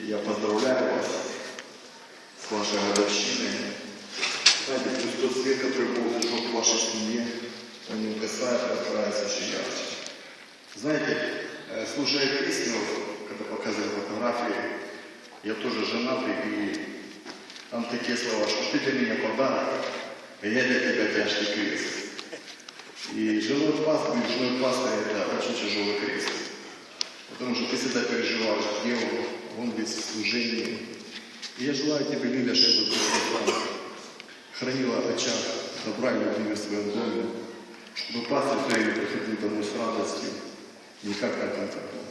Я поздравляю вас с вашей годовщиной. Знаете, пусть тот свет, который Бог зажег в вашей семье, он не угасает, а отправится еще ярче. Знаете, слушая песню, когда показывали фотографии, я тоже женатый, и там такие слова, что ты для меня подарок, а я для тебя тяжкий крест. И женой пастырь это очень тяжелый крест. Потому что ты всегда переживаешь, где он ведь в служении. И я желаю тебе, Лиля, чтобы ты хранила очаг добра и любви в своем доме, чтобы пастырь все время приходил домой с радостью, не как контактом.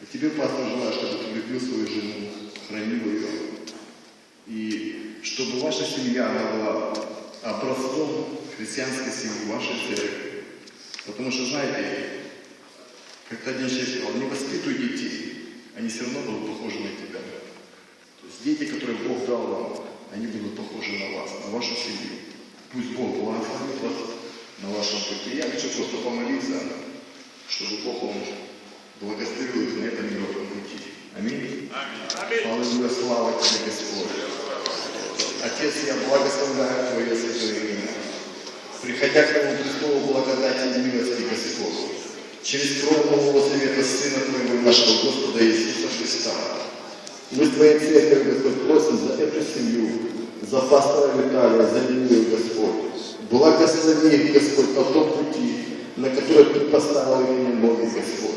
А тебе, пастырь, желаю, чтобы ты любил свою жену, хранил ее. И чтобы ваша семья была образцом христианской семьи, вашей церкви. Потому что, знаете, как-то один человек сказал, не воспитывай детей, они все равно будут похожи на тебя. То есть дети, которые Бог дал вам, они будут похожи на вас, на вашу семью. Пусть Бог благословит вас на вашем пути. Я хочу просто помолиться, чтобы Бог Он благословил их на этом нелегком пути. Аминь. Аллилуйя, слава тебе, Господь. Отец, я благословляю Твое святое имя. Приходя к Твоему престолу благодати и милости, Господь, через кровь Нового Завета Сына Твоего и нашего Господа Иисуса Христа. Мы с Твоей церковью, Господь, просим за эту семью, за пастора Виталия, за Лилию, Господь. Благослови их, Господь, на том пути, на который Ты поставил их ноги, Господь.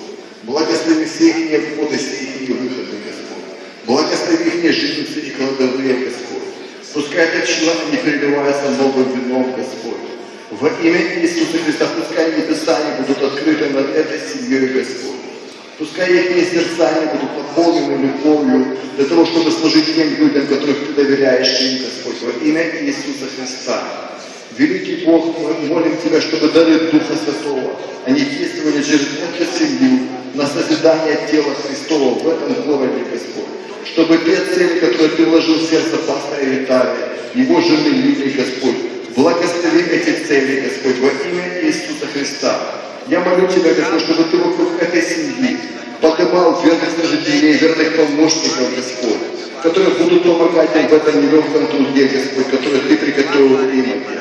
Благослови все их входы, все их выходы, Господь. Благослови их жизнь и кладовые, Господь. Пускай этот человек не переливается новым вином, Господь. Во имя Иисуса Христа, пускай небеса не будут открыты над этой семьей, Господь. Пускай их сердца не будут наполнены любовью для того, чтобы служить тем людям, которых Ты доверяешь им, Господь. Во имя Иисуса Христа. Великий Бог, мы молим Тебя, чтобы дары Духа Святого, они действовали через эту семью на созидание тела Христова в этом городе, Господь. Чтобы те цели, которые Ты вложил в сердце пастора Виталия, его жены Лилии, Господь, благослови эти цели, Господь, во имя Иисуса Христа. Я молю Тебя, Господь, чтобы Ты вокруг этой семьи поднимал верных служителей, верных помощников, Господь, которые будут помогать им в этом нелегком труде, Господь, который Ты приготовил им, Отец.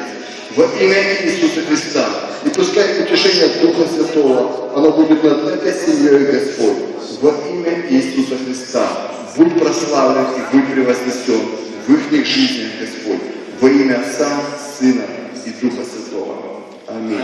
Во имя Иисуса Христа. И пускай утешение Духа Святого, оно будет над этой семьей, Господь. Во имя Иисуса Христа. Будь прославлен и будь превознесен в их жизнях, Господь. Во имя Отца, Сына и Духа Святого. Аминь.